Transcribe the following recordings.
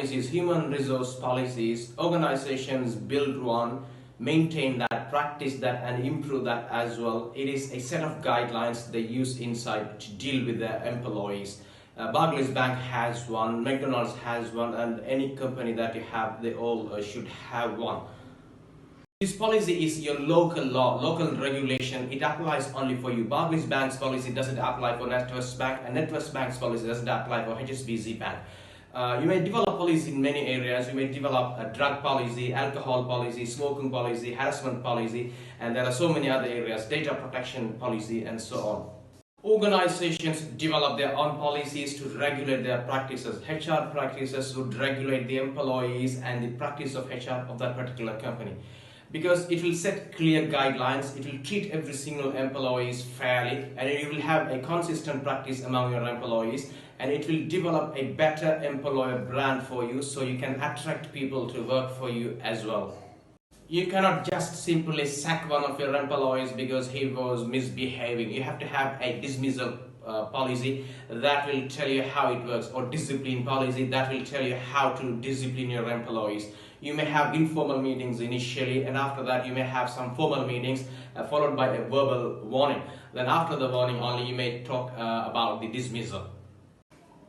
policies, human resource policies, organizations build one, maintain that, practice that and improve that as well. It is a set of guidelines they use inside to deal with their employees. Barclays Bank has one, McDonald's has one, and any company that you have, they all should have one. This policy is your local law, local regulation. It applies only for you. Barclays Bank's policy doesn't apply for NatWest Bank, and NatWest Bank's policy doesn't apply for HSBC Bank. You may develop policy in many areas. You may develop a drug policy, alcohol policy, smoking policy, harassment policy, and there are so many other areas, data protection policy, and so on. Organizations develop their own policies to regulate their practices. HR practices would regulate the employees and the practice of HR of that particular company, because it will set clear guidelines, it will treat every single employee fairly, and you will have a consistent practice among your employees, and it will develop a better employer brand for you, so you can attract people to work for you as well. You cannot just simply sack one of your employees because he was misbehaving. You have to have a dismissal policy that will tell you how it works, or discipline policy that will tell you how to discipline your employees. You may have informal meetings initially, and after that you may have some formal meetings followed by a verbal warning. Then after the warning only you may talk about the dismissal.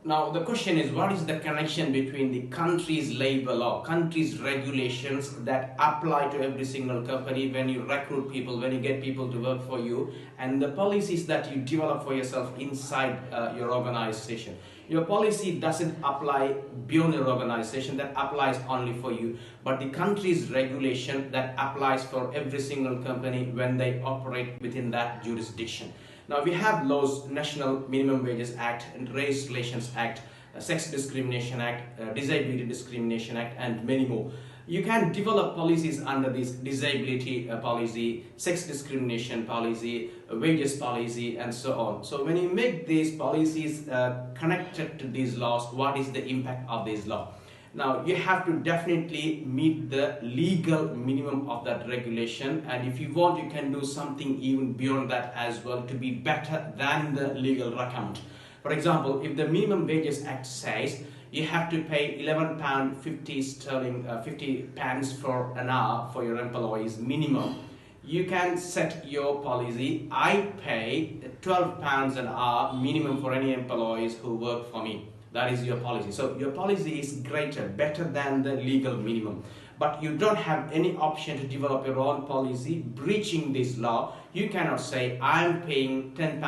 Now the question is, what is the connection between the country's labor law, country's regulations that apply to every single company when you recruit people, when you get people to work for you, and the policies that you develop for yourself inside your organization? Your policy doesn't apply beyond your organization, that applies only for you, but the country's regulation that applies for every single company when they operate within that jurisdiction. Now we have laws, National Minimum Wages Act, and Race Relations Act, Sex Discrimination Act, Disability Discrimination Act, and many more. You can develop policies under this disability policy, sex discrimination policy, wages policy, and so on. So when you make these policies connected to these laws, what is the impact of this law? Now you have to definitely meet the legal minimum of that regulation, and if you want, you can do something even beyond that as well to be better than the legal recommend. For example, if the Minimum Wages Act says you have to pay £11.50 50 pence for an hour for your employees minimum, you can set your policy, I pay £12 an hour minimum for any employees who work for me. That is your policy. So your policy is greater, better than the legal minimum. But you don't have any option to develop your own policy breaching this law. You cannot say, I'm paying £10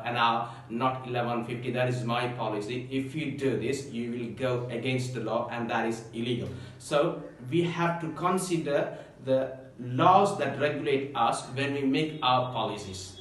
an hour, not £11.50. That is my policy. If you do this, you will go against the law, and that is illegal. So we have to consider the laws that regulate us when we make our policies.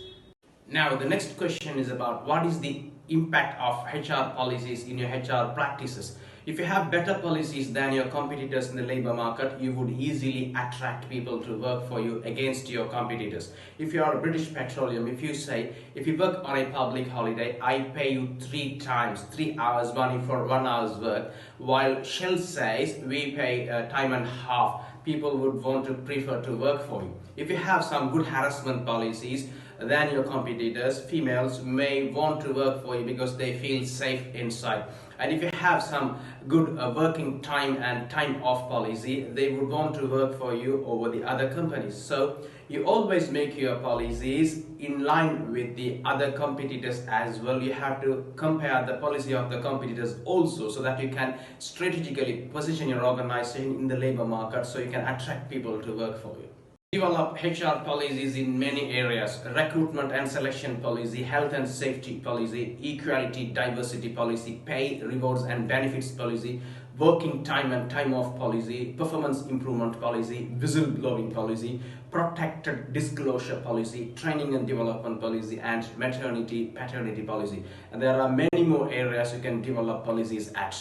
Now the next question is about what is the impact of HR policies in your HR practices. If you have better policies than your competitors in the labor market, you would easily attract people to work for you against your competitors. If you are British Petroleum, if you say, if you work on a public holiday, I pay you 3 times, 3 hours money for 1 hour's work, while Shell says we pay time and half, people would want to prefer to work for you. If you have some good harassment policies, then your competitors, females, may want to work for you because they feel safe inside. And if you have some good working time and time off policy, they would want to work for you over the other companies. So you always make your policies in line with the other competitors as well. You have to compare the policy of the competitors also, so that you can strategically position your organization in the labor market, so you can attract people to work for you. Develop HR policies in many areas: recruitment and selection policy, health and safety policy, equality, diversity policy, pay, rewards and benefits policy, working time and time off policy, performance improvement policy, whistleblowing policy, protected disclosure policy, training and development policy, and maternity paternity policy. And there are many more areas you can develop policies at.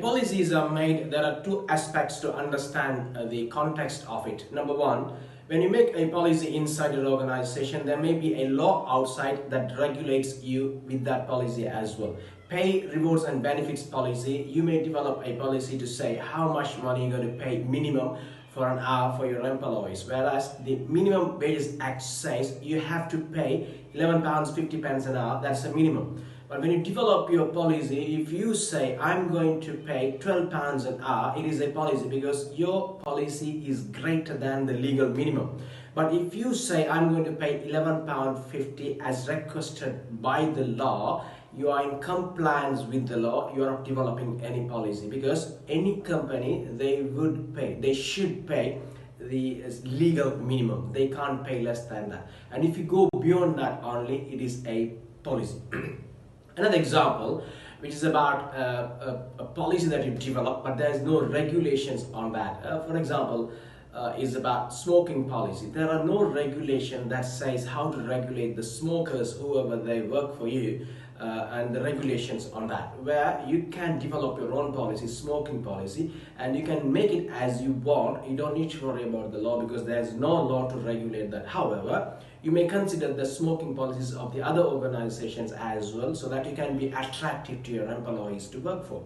Policies are made, there are 2 aspects to understand the context of it. Number 1, when you make a policy inside your organization, there may be a law outside that regulates you with that policy as well. Pay, rewards and benefits policy, you may develop a policy to say how much money you're going to pay minimum for an hour for your employees, whereas the Minimum Wages Act says you have to pay £11.50 an hour, that's a minimum. But when you develop your policy, if you say I'm going to pay £12 an hour, it is a policy because your policy is greater than the legal minimum. But if you say I'm going to pay £11.50 as requested by the law, you are in compliance with the law. You are not developing any policy, because any company, they should pay the legal minimum. They can't pay less than that. And if you go beyond that only, it is a policy. Another example, which is about a policy that you develop, but there is no regulations on that. For example, is about smoking policy. There are no regulation that says how to regulate the smokers, whoever they work for you, and the regulations on that, where you can develop your own policy, smoking policy, and you can make it as you want. You don't need to worry about the law because there is no law to regulate that. However, you may consider the smoking policies of the other organizations as well, so that you can be attractive to your employees to work for.